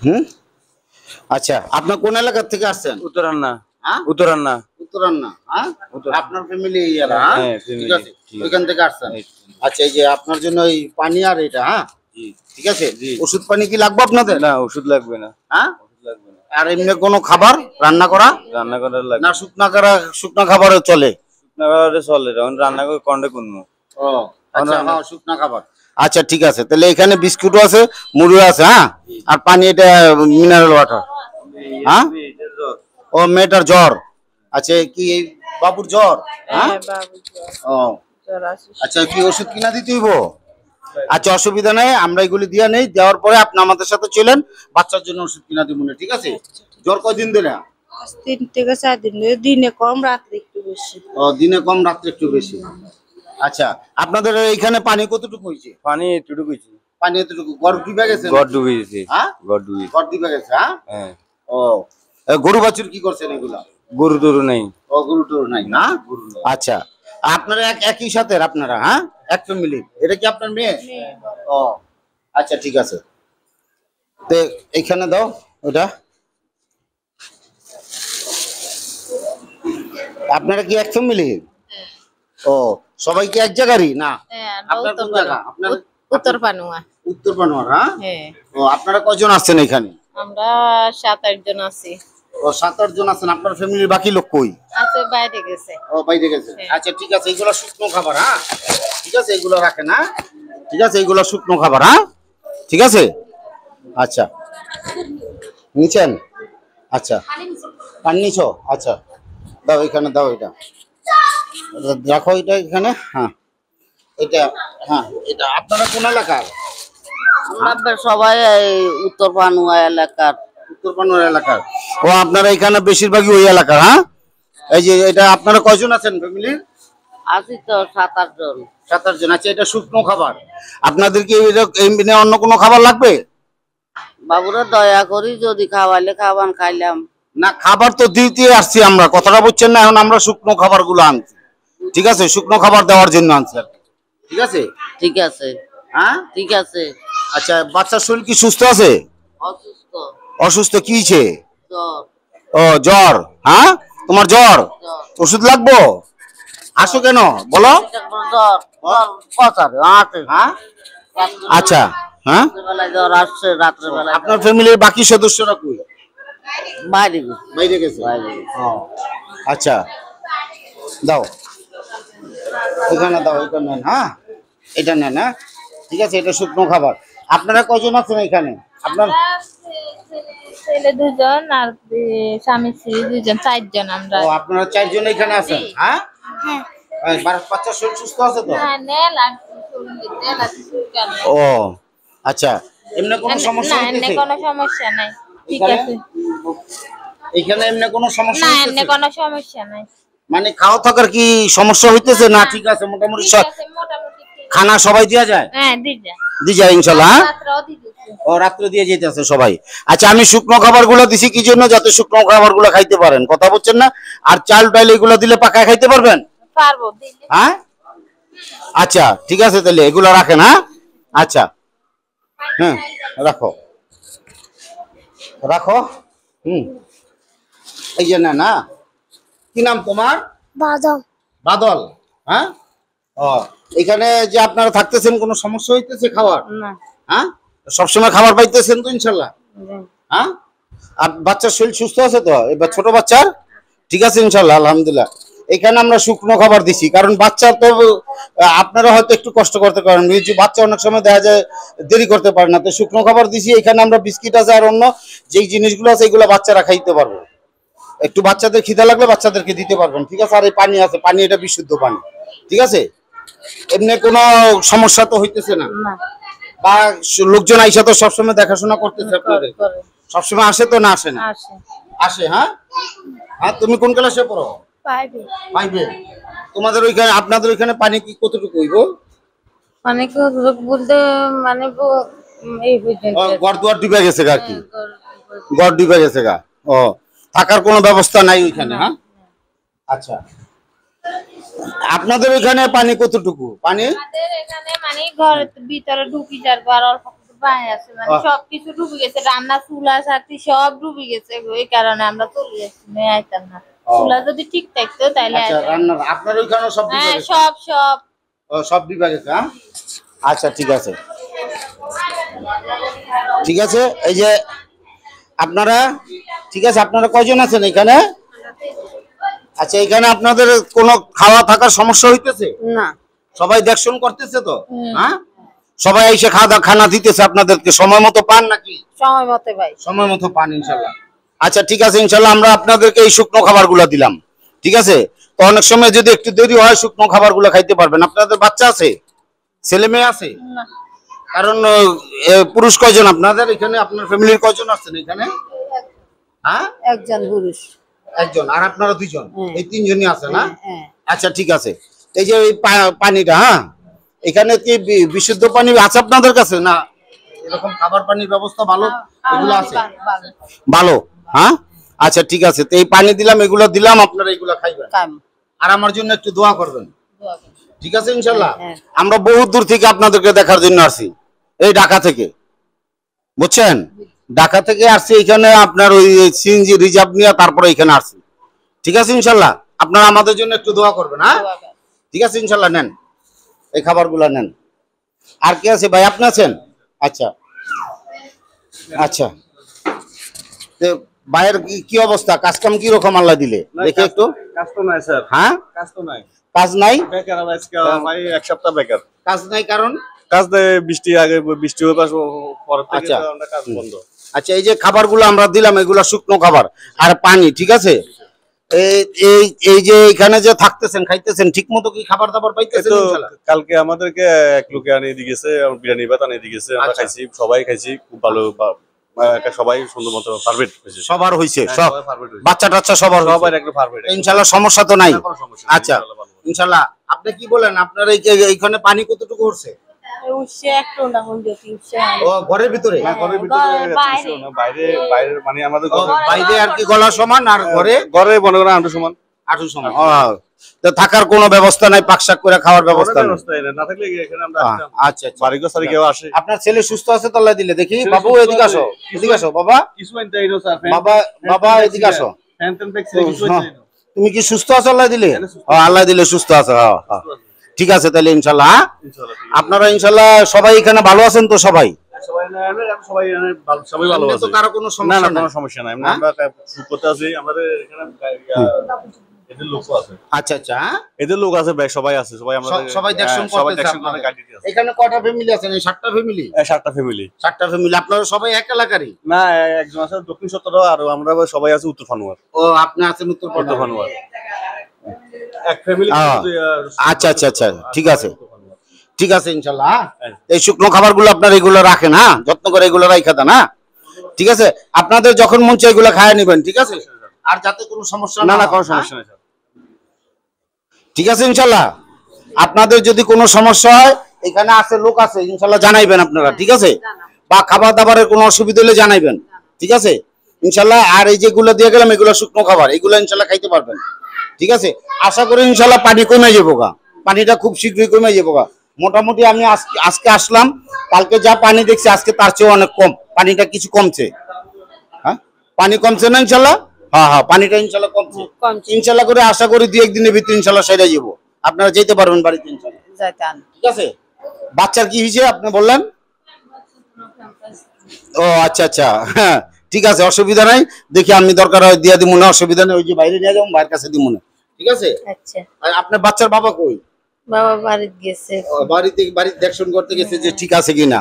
হুম। আচ্ছা, আপনার কোন এলাকা থেকে আসছেন? উত্তরান্না। হ্যাঁ, উত্তরান্না। উত্তরান্না। হ্যাঁ, আপনার ফ্যামিলি এরা? হ্যাঁ, ঠিক আছে, ঠিক ওইখান থেকে আসছেন। আচ্ছা, এই যে আপনার জন্য এই পানি আর এটা, হ্যাঁ ঠিক আছে। ওষুধ পানি কি লাগবে আপনাদের? না, ওষুধ লাগবে না। হ্যাঁ, ওষুধ লাগবে না। আর এমনি কোনো খাবার রান্না করা? রান্না করার লাগবে না শুকনা খাবারও চলে? শুকনা খাবারে চলে, তখন রান্না করে কন্ডে করবো। ও আচ্ছা, হ্যাঁ শুকনা খাবার। আচ্ছা ঠিক আছে, তাহলে এখানে বিস্কুটও আছে, মুড়িও আছে, হ্যাঁ, আর পানি এটা মিনারেল ওয়াটার। হ্যাঁ, ও মেয়েটার জ্বর। আচ্ছা, কি এই বাবুর জ্বর? হ্যাঁ, ও আচ্ছা, কি ওষুধ কিনা দিতে হইব? আচ্ছা, অসুবিধা নেই, আমরা এগুলি দিয়ে নেই, দেওয়ার পরে আপনি আমাদের সাথে চলেন, বাচ্চার জন্য ওষুধ কিনা দিব না, ঠিক আছে? জ্বর কয়দিন ধরে? 3 থেকে 4 দিন, দিনে কম রাত্রে একটু বেশি। ও দিনে কম রাত্রে একটু বেশি। আচ্ছা, আপনাদের এইখানে পানি কতটুকু হয়েছে? পানি এতটুকু হয়েছে। পানি এতটুকু? গড় ডুবে গেছে? গড় ডুবে গেছে। হ্যাঁ, গড় ডুবে গড় ডুবে গেছে। হ্যাঁ, ও গরু বাছুর কি করছেন এগুলা? গরু টরু নেই। ও গরু টরু নাই না? আচ্ছা, আপনারা একই সাথে আপনারা? হ্যাঁ, এক ফ্যামিলি। এটা কি আপনার মেয়ে? ও আচ্ছা ঠিক আছে, তো এইখানে দাও ওটা। আপনারা কি এক ফ্যামিলি? ও সবাই কি এক জায়গারই? না, আপনার কোন জায়গা? আপনার উত্তর পানুয়া। উত্তর পানোয়ার। হ্যাঁ, হ্যাঁ, ও আপনারা কয়জন আসছেন এখানে? আমরা 7-8 জন আছি। ও 7-8 জন আছেন। আপনার ফ্যামিলির বাকি লোক কই? আছে, বাইরে গেছে। ও বাইরে গেছে। আচ্ছা ঠিক আছে, এইগুলো শুকনো খাবার। হ্যাঁ ঠিক আছে, এইগুলো রাখেন। হ্যাঁ ঠিক আছে, এইগুলো শুকনো খাবার। হ্যাঁ ঠিক আছে। আচ্ছা, নিচেন? আচ্ছা, পানি নিছো? আচ্ছা, দাও এখানে, দাও এটা রাখো, এটা এখানে। হ্যাঁ এটা, হ্যাঁ এটা আপনারা কোন এলাকার? আমরা সবাই এই উত্তর পানুয়া এলাকার। উত্তর পানোর এলাকার। ও আপনারা এখানে বেশিরভাগই ওই এলাকার? হ্যাঁ, এই যে এটা আপনারা কয়জন আছেন ফ্যামিলির? আছি তো 7-8 জন। 7-8 জন। আচ্ছা, এটা শুকনো খাবার। আপনাদের কি এমনি অন্য কোনো খাবার লাগবে? বাবুরা দয়া করি, যদি খাওয়াইলে খাবান, খাইলাম না, খাবার তো দিতে আসছি আমরা, কথাটা বুঝছেন না? এখন আমরা শুকনো খাবার গুলো আনছি, ঠিক আছে, শুকনো খাবার দেওয়ার জন্য আনছি আর কি। ঠিক আছে? ঠিক আছে। হ্যাঁ ঠিক আছে। আচ্ছা, বাচ্চার শরীর কি সুস্থ আছে? অসুস্থ। অসুস্থ? কি হয়েছে? জ্বর। ও জ্বর। হ্যাঁ, তোমার জ্বর? জ্বর। ওষুধ লাগবো? আসো কেন বলো? জ্বর পচারে আছে। হ্যাঁ আচ্ছা, হ্যাঁ, রাত্রেবেলায় জ্বর আসছে, রাত্রেবেলায়। আপনার ফ্যামিলির বাকি সদস্যরা কই? বাইরে গেছে। বাইরে গেছে। ও আচ্ছা, দাও এখানে, দাও এটা নেন। হ্যাঁ এটা নেন। হ্যাঁ ঠিক আছে, এটা শুকনো খাবার। আপনারা কয়জন আছেন এখানে? আপনার ছেলে 2 জন আর স্বামী স্ত্রী 2 জন, 4 জন আমরা। ও আপনারা 4 জন এখানে আছেন? হ্যাঁ, বাচ্চার শরীর সুস্থ আছে তো? ও আচ্ছা, এমনি কোনো সমস্যা হইতেছে? কোনো সমস্যা নাই, ঠিক আছে। এখানে এমনি কোনো সমস্যা না, হইতেছে? এমনি কোনো সমস্যা নাই। মানে খাওয়া থাকার কি সমস্যা হইতেছে? না ঠিক আছে, মোটামুটি ঠিক আছে, মোটামুটি ঠিক আছে। খানা সবাই দেয়া যায়? হ্যাঁ, দিজা। দি যায় ইনশাআল্লাহ। হ্যাঁ? রাত্রেও দিতেছে। ও রাত্রে দিয়ে যেতেছে সবাই। আচ্ছা, আমি শুকনো খাবার গুলো দিছি কি জন্য? যাতে শুকনো খাবার গুলো খাইতে পারেন, কথা বলছেন না? আর চাল ডাল এগুলো দিলে পাকায় খাইতে পারবেন? পারবো দিলে। হ্যাঁ আচ্ছা ঠিক আছে, তাহলে এগুলো রাখেন। হ্যাঁ আচ্ছা, হ্যাঁ রাখো রাখো। এই যে না, কি নাম তোমার? বাদল। বাদল। হ্যাঁ, ও এখানে যে আপনারা থাকতেছেন, কোনো সমস্যা হইতেছে খাওয়ার? না। হ্যাঁ, সবসময় খাবার পাইতেছেন তো ইনশাল্লাহ? হ্যাঁ, আর বাচ্চার শরীর সুস্থ আছে তো? এবার ছোট বাচ্চার ঠিক আছে ইনশাল্লাহ, আলহামদুলিল্লাহ। এখানে আমরা শুকনো খাবার দিছি, কারণ বাচ্চা তো আপনারা হয়তো একটু কষ্ট করতে পারেন, বাচ্চা অনেক সময় দেখা যায় দেরি করতে পারে না, তো শুকনো খাবার দিছি। এখানে আমরা বিস্কিট আছে আর অন্য যেই জিনিসগুলো আছে এগুলো বাচ্চারা খাইতে পারবে। একটু বাচ্চাদের খিদা লাগলে বাচ্চাদেরকে দিতে পারবেন, ঠিক আছে? আর এই পানি আছে, পানি এটা বিশুদ্ধ পানি, ঠিক আছে? এমনি কোনো সমস্যা তো হইতেছে না? বা লোকজন আইসা তো সবসময় দেখাশোনা করতেছে আপনাদের? সবসময় আসে তো? না আসে না? আসে। হ্যাঁ, হ্যাঁ তুমি কোন ক্লাসে পড়ো? 5 এ। তোমাদের ওইখানে, আপনাদের ওইখানে পানি কি কতটুকু হইব? মানে বলতে মানে এই পর্যন্ত গড় দুয়ার ডুবে গেছে গা? কি গড় ডুবে গেছে গা? ও থাকার কোনো ব্যবস্থা নাই ওইখানে? হ্যাঁ আচ্ছা, আপনাদের ওইখানে পানি কতটুকু? পানি আমাদের এখানে মানে ঘরের ভিতরে ঢুকি যার আর অল্প পানি আছে মানে আহ। সবকিছু ডুবে গেছে, রান্না চুলা সাথে সব ডুবে গেছে, এই কারণে আমরা চলে যাচ্ছি, নিয়ে আইতাম না। ও। চুলা যদি ঠিক থাকতো তাহলে আচ্ছা আইতাম। রান্নার আপনার ওইখানে সব হ্যাঁ বিভাগে সব সব ও সব বিভাগে হ্যাঁ আচ্ছা ঠিক আছে ঠিক আছে এই যে আপনারা ঠিক আছে আপনারা কয়জন আছেন এখানে আচ্ছা এখানে আপনাদের কোনো খাওয়া থাকার সমস্যা হইতেছে না সবাই দেখশন করতেছে তো হ্যাঁ সবাই এসে খানা দিতেছে আপনাদেরকে সময় মতো পান নাকি সময় মতে ভাই সময় মতো পান ইনশাল্লাহ আচ্ছা ঠিক আছে ইনশাল্লাহ আমরা আপনাদেরকে এই শুকনো খাবারগুলো দিলাম ঠিক আছে তো অনেক সময় যদি একটু দেরি হয় শুকনো খাবারগুলো খাইতে পারবেন আপনাদের বাচ্চা আছে ছেলে মেয়ে আছে না। কারণ পুরুষ কয়জন আপনাদের এখানে আপনার ফ্যামিলির কয়জন আছেন এখানে হ্যাঁ একজন পুরুষ একজন আর আপনারা দুইজন এই তিনজনই আছে না হ্যাঁ আচ্ছা ঠিক আছে এই যে এই পানিটা হ্যাঁ এখানে কি বিশুদ্ধ পানি আছে আপনাদের কাছে না এরকম খাবার পানির ব্যবস্থা ভালো এগুলো আছে ভালো হ্যাঁ আচ্ছা ঠিক আছে তো এই পানি দিলাম এগুলো দিলাম আপনারা এগুলো খাইবেন আর আমার জন্য একটু দোয়া করবেন ঠিক আছে ইনশাল্লাহ হ্যাঁ। আমরা বহু দূর থেকে আপনাদেরকে দেখার জন্য আসছি এই ঢাকা থেকে বুঝছেন ঢাকা থেকে আসছি এখানে আপনার ওই সিএনজি রিজার্ভ নিয়ে তারপরে এখানে আসছি ঠিক আছে ইনশাল্লাহ আপনারা আমাদের জন্য একটু দোয়া করবেন হ্যাঁ ঠিক আছে ইনশাল্লাহ নেন এই খাবারগুলো নেন আর কি আছে ভাই আপনি আছেন আচ্ছা আচ্ছা তো ভাইয়ের কি অবস্থা কাজ কাম কি রকম আল্লাহ দিলে দেখে একটু কাজ তো নাই স্যার, হ্যাঁ কাজ তো নাই, কাজ নাই বেকার আজকে ভাই এক সপ্তাহ বেকার। কাজ নাই কারণ কাজ নেই, বৃষ্টি আগে বৃষ্টি হয়ে পাশ পরের থেকে আচ্ছা। তো আমরা কাজ বন্ধ। আচ্ছা এই যে খাবারগুলো আমরা দিলাম এগুলো শুকনো খাবার আর পানি ঠিক আছে এই এই এই যে এখানে যে থাকতেছেন খাইতেছেন ঠিক মতো কি খাবার দাবার এই পাইতেছেন তো ইনশাআল্লাহ কালকে আমাদেরকে এক লোকে আনিয়ে দিয়ে গেছে, বিরিয়ানি ভাত আনিয়ে দিয়ে গেছে, আমরা আচ্ছা। খাইছি, সবাই খাইছি, খুব ভালো, সবাই সুন্দর মতো পারফেক্ট হয়েছে। সবার হইছে হ্যাঁ, সব সবাই perfect হয়েছে। বাচ্চা টাচ্চা সবার হইছে? সবার একদম পারফেক্ট, ইনশাআল্লাহ সমস্যা তো নাই কোনো সমস্যা নেই, আচ্ছা ইনশাআল্লাহ ভালো। ইনশাআল্লাহ আপনি কি বলেন আপনার এইখানে পানি কতটুকু উঠছে উঠছে একটু না হইলো কি উঠছে ও ঘরের ভিতরে না, ঘরের ভিতরে বাইরে। না, বাইরে বাইরে মানে আমাদের ও, বাইরে আর কি গলা সমান আর ঘরে ঘরে মনে করেন আন্টু সমান আঠু সমান ও, তো থাকার কোনো ব্যবস্থা নাই পাকশাক করে খাওয়ার ব্যবস্থা নেই ব্যবস্থা না থাকলে এখানে আমরা আসতাম। আচ্ছা আচ্ছা বাড়ি গোছারি কেউ আসে, আপনার ছেলে সুস্থ আছে তো আল্লাহ দিলে দেখি ছেলে বাবু সুস্থ এদিকে আছে। আসো এদিকে আসো বাবা কিছু আনতে আইনো স্যার, বাবা বাবা এদিকে আসো ফ্যান ট্যান দেখছি, কিছু হ্যাঁ। আনতে আইনো। তুমি কি সুস্থ আছো আল্লাহ দিলে হ্যাঁ, সুস্থ ও, আল্লাহ দিলে সুস্থ আছো হ্যাঁ, হ্যাঁ। ঠিক আছে তাহলে ইনশাল্লাহ হ্যাঁ? ইনশাআল্লাহ ঠিক আছে। আপনারা ইনশাল্লাহ সবাই এখানে ভালো আছেন তো সবাই সবাই সবাই সবাই ভালো এমনি আছে, তো কারো কোনো না সমস্যা না নাই কোনো সমস্যা নাই, হ্যাঁ? আমরা সুখ করতে আছি, আমাদের এখানে এদের লোক আছে, আচ্ছা আচ্ছা হ্যাঁ? এদের লোক আছে ভাই, সবাই আছে, সবাই আমাদের সবাই দেখশন সবাই করতেছে দেখশন আপনাদের। করে গাড়ি আছে, এখানে কয়টা ফ্যামিলি আছেন এই 7টা ফ্যামিলি 7টা ফ্যামিলি। 7টা ফ্যামিলি আপনারা সবাই এক এলাকারই না, একজন আছে দক্ষিণ সত্তর আর আমরা সবাই আছে উত্তর ফানুয়ার, ও আপনি আছেন উত্তর উত্তর ফানুয়ার এক ফ্যামিলি। আচ্ছা আচ্ছা আচ্ছা ঠিক আছে ঠিক আছে ইনশাল্লাহ হ্যাঁ? হ্যাঁ। এই শুকনো খাবারগুলো আপনারা এগুলো রাখেন হ্যাঁ যত্ন করে এগুলো রাখা দেন হ্যাঁ ঠিক আছে আপনাদের যখন মন চায় এগুলো খায় নেবেন ঠিক আছে আর যাতে কোনো সমস্যা না না হয়, কোনো হ্যাঁ? সমস্যা নেই স্যার। ঠিক আছে ইনশাল্লাহ আপনাদের যদি কোনো সমস্যা হয় এখানে আছে লোক আছে ইনশাল্লাহ জানাইবেন আপনারা ঠিক আছে বা খাবার দাবারের কোনো অসুবিধা হলে জানাইবেন ঠিক আছে ইনশাল্লাহ আর এই যেগুলো দিয়ে গেলাম এগুলো শুকনো খাবার এগুলো ইনশাল্লাহ খাইতে পারবেন ঠিক আছে আশা করি ইনশাল্লাহ পানি কমে যাবো গা পানিটা খুব শীঘ্রই কমে যাবো গা মোটামুটি আমি আজকে আসলাম কালকে যা পানি দেখছি আজকে তার চেয়ে অনেক কম পানিটা কিছু কমছে হ্যাঁ পানি কমছে না ইনশাল্লাহ হ্যাঁ হ্যাঁ পানিটা ইনশাল্লাহ কমছে ইনশাল্লাহ করে আশা করি 2-1 দিনের ভিতরে ইনশাল্লাহ সেরে যাবো আপনারা যেতে পারবেন বাড়িতে ইনশাল্লাহ ঠিক আছে বাচ্চার কি হয়েছে আপনি বললেন ও আচ্ছা আচ্ছা হ্যাঁ ঠিক আছে অসুবিধা নাই দেখি আমি দরকার হয় দিয়ে দিব না অসুবিধা নেই ওই যে বাইরে নিয়ে যাবো ভাইয়ের কাছে দিব না ঠিক আছে আচ্ছা আর আপনার বাচ্চার বাবা কই বাবা বাড়িতে গেছে ও, বাড়িতে দেখশন করতে গেছে যে ঠিক আছে কিনা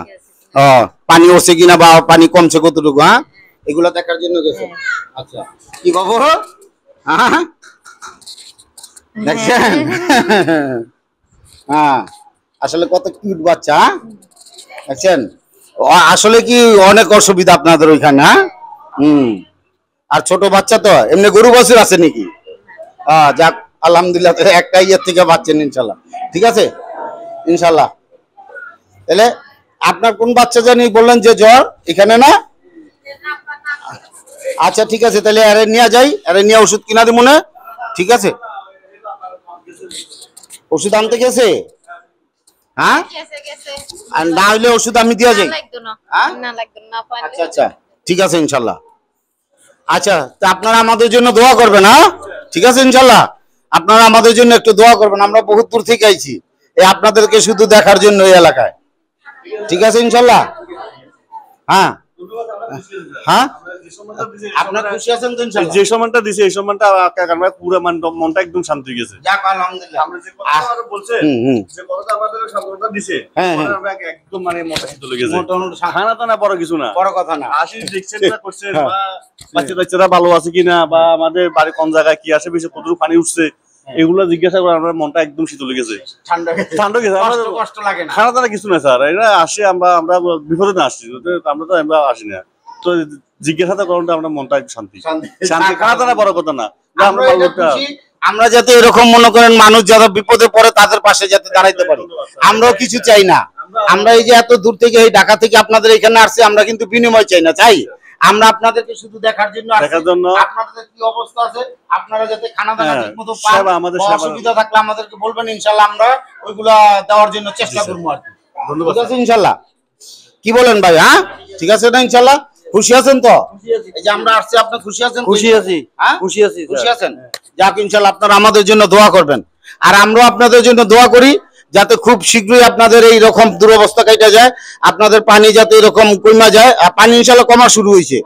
ও পানি উঠছে কিনা বা পানি কমছে কতটুকু হ্যাঁ এগুলা দেখার জন্য গেছে আচ্ছা কি খবর হ্যাঁ দেখছেন হ্যাঁ আসলে কত কিউট বাচ্চা হ্যাঁ? দেখছেন আসলে কি অনেক অসুবিধা আপনাদের ওইখানে হ্যাঁ আর ছোট বাচ্চা তো এমনি গরু বছর আছে নাকি যাক আলহামদুলিল্লাহ একটা ইয়ের থেকে বাচ্চেন ইনশাল্লাহ ঠিক আছে ইনশাল্লাহ তাহলে আপনার কোন বাচ্চা জানি বললেন যে জ্বর এখানে না আচ্ছা ঠিক আছে তাহলে আরে নিয়ে যাই আরে নিয়ে ওষুধ কিনা দিব মনে ঠিক আছে ওষুধ আনতে গেছে হ্যাঁ গেছে গেছে আর না হইলে ওষুধ আমি দিয়া যাই। লাগতো না হ্যাঁ? না লাগতো না পানি আচ্ছা আচ্ছা ঠিক আছে ইনশাল্লাহ। আচ্ছা তা আপনারা আমাদের জন্য দোয়া করবেন। হ্যাঁ ঠিক আছে ইনশাল্লাহ, আপনারা আমাদের জন্য একটু দোয়া করবেন। আমরা বহুত দূর থেকে আইছি এই আপনাদেরকে শুধু দেখার জন্য এই এলাকায়। ঠিক আছে ইনশাল্লাহ। হ্যাঁ হ্যাঁ আপনারা খুশি আছেন তো ইনশাল্লাহ? যে সম্মানটা দিছে এই সম্মানটা আমরা পুরো মনটা একদম শান্তি হয়ে গেছে। যাক আলহামদুলিল্লাহ। আমরা যে কথা আমাদের বলছে, যে কথাটা আমাদের সান্ত্বনা দিছে, হ্যাঁ, ওটা হ্যাঁ। আমরা একদম মানে মনটা শীতল হয়ে গেছে। মোটামুটি খানা তো না বড় কিছু না, বড় কথা না। আসি দেখছেন না করছেন বা বাচ্চারা ভালো আছে কিনা বা আমাদের বাড়ি কোন জায়গায় কি আসে বেশি কতটুকু পানি উঠছে এগুলো জিজ্ঞাসা করে আমরা মনটা একদম শীতল হয়ে গেছে, ঠান্ডা ঠান্ডা গেছে। আমাদের কষ্ট লাগে না। খানা দানা কিছু না স্যার, এটা আসে আমরা বিপদে না আসছি, আমরা আসি না তো জিজ্ঞাসা করাটা আমরা মনটা একটু শান্তি শান্তি। খানা দানা বড় কথা না, যে আমরা ভালো একটা আমরা যাতে এরকম মনে করেন মানুষ যারা বিপদে পড়ে তাদের পাশে যাতে দাঁড়াইতে পারি, আমরাও কিছু চাই না। আমরা এই যে এত দূর থেকে এই ঢাকা থেকে আপনাদের এখানে আসছি, আমরা কিন্তু বিনিময় চাই না, চাই আমরা আপনাদেরকে শুধু দেখার জন্য আসছি। দেখার জন্য। আপনাদের কি অবস্থা আছে, আপনারা যাতে খানা দানা হ্যাঁ, ঠিকমতো পান, সেবা, আমাদের বা সেবা। অসুবিধা থাকলে আমাদেরকে বলবেন, ইনশাআল্লাহ আমরা ওইগুলা দেওয়ার জন্য চেষ্টা করবো আর কি। ধন্যবাদ ঠিক আছে ইনশাআল্লাহ। কি বলেন ভাই? হ্যাঁ ঠিক আছে না ইনশাআল্লাহ? খুশি আছেন তো? এই যে আমরা আসছি, আপনি খুশি আছেন? খুশি আছি, হ্যাঁ খুশি আছি খুশি স্যার। আছেন? যাক ইনশাআল্লাহ আপনারা আমাদের জন্য দোয়া করবেন, আর আমরাও আপনাদের জন্য দোয়া করি যাতে খুব শীঘ্রই আপনাদের এই রকম দুরবস্থা কাটা যায়, আপনাদের পানি যাতে এরকম কমা যায়। আর পানি ইনশাআল্লাহ কমা শুরু হয়েছে,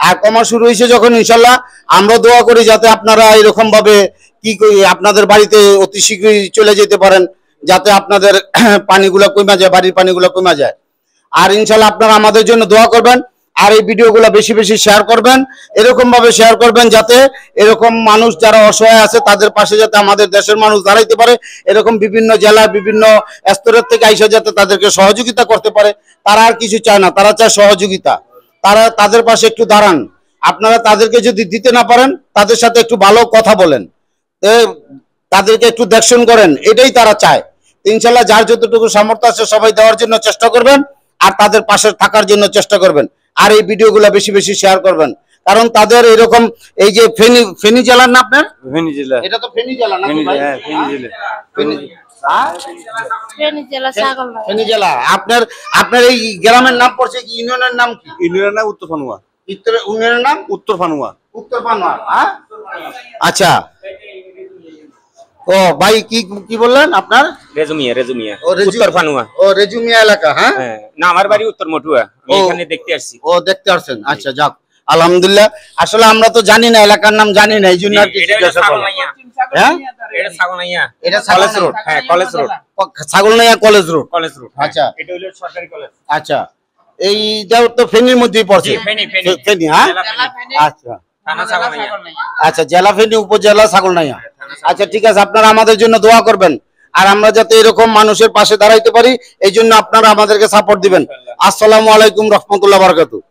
আর কমা শুরু হয়েছে যখন ইনশাআল্লাহ আমরা দোয়া করি যাতে আপনারা এরকম ভাবে কি করি আপনাদের বাড়িতে অতি শীঘ্রই চলে যেতে পারেন, যাতে আপনাদের পানিগুলো কমা যায়, বাড়ির পানিগুলো কমা যায়। আর ইনশাআল্লাহ আপনারা আমাদের জন্য দোয়া করবেন, আর এই ভিডিওগুলো বেশি বেশি শেয়ার করবেন, এরকম ভাবে শেয়ার করবেন যাতে এরকম মানুষ যারা অসহায় আছে তাদের পাশে যাতে আমাদের দেশের মানুষ দাঁড়াইতে পারে, এরকম বিভিন্ন জেলা বিভিন্ন স্তরের থেকে আইসা যাতে তাদেরকে সহযোগিতা করতে পারে। তারা আর কিছু চায় না, তারা চায় সহযোগিতা। তারা তাদের পাশে একটু দাঁড়ান, আপনারা তাদেরকে যদি দিতে না পারেন তাদের সাথে একটু ভালো কথা বলেন, তাদেরকে একটু দেখশন করেন, এটাই তারা চায়। ইনশাআল্লাহ যার যতটুকু সামর্থ্য আছে সবাই দেওয়ার জন্য চেষ্টা করবেন, আর তাদের পাশে থাকার জন্য চেষ্টা করবেন, আর এই ভিডিওগুলো বেশি বেশি শেয়ার করবেন। কারণ তাদের এরকম এই যে ফেনী জেলার না আপনার, ফেনী জেলা, এটা তো ফেনী জেলা না ফেনী ভাই? হ্যাঁ, ফেনী জেলা। ফেনী জেলা ছাগল ফেনী জেলা। আপনার আপনার এই গ্রামের নাম পড়ছে কি, ইউনিয়নের নাম কি? ইন্ডিয়ার নাম উত্তর ফানুয়া, ইউনিয়নের নাম উত্তর ফানুয়া। উত্তর পানোয়ার। হ্যাঁ আচ্ছা। ও ভাই কি কি বললেন আপনার? রেজুমিয়া রেজুমিয়া ও, রেজু- উত্তর ফানুয়া। ও রেজুমিয়া এলাকা। হ্যাঁ হ্যাঁ, না আমার বাড়ি উত্তর মটুয়া, আমি ও। এখানে দেখতে আসছি। ও দেখতে আসছেন, আচ্ছা যাক আলহামদুলিল্লাহ। আসলে আমরা তো জানি না, এলাকার নাম জানি না, এই জন্য আর কি এটা হলো জিজ্ঞাসা করলাম। ছাগলনাইয়া। হ্যাঁ এটা ছাগলনাইয়া, এটা কলেজ রোড। হ্যাঁ, college road, Chhagalnaiya college road. College road. আচ্ছা এটা হলো সরকারি কলেজ। আচ্ছা, এইটা তো ফেনীর মধ্যেই পড়ছে। জি, ফেনী, ফেনী। ফেনী, হ্যাঁ জেলা ফেনী। আচ্ছা থানা ছাগলনাইয়া। আচ্ছা, জেলা ফেনী, উপজেলা ছাগলনাইয়া। আচ্ছা ঠিক আছে, আপনারা আমাদের জন্য দোয়া করবেন, আর আমরা যাতে এরকম মানুষের পাশে দাঁড়াইতে পারি এই জন্য আপনারা আমাদেরকে সাপোর্ট দিবেন। আসসালামু আলাইকুম রহমতুল্লাহ বারাকাতুহু।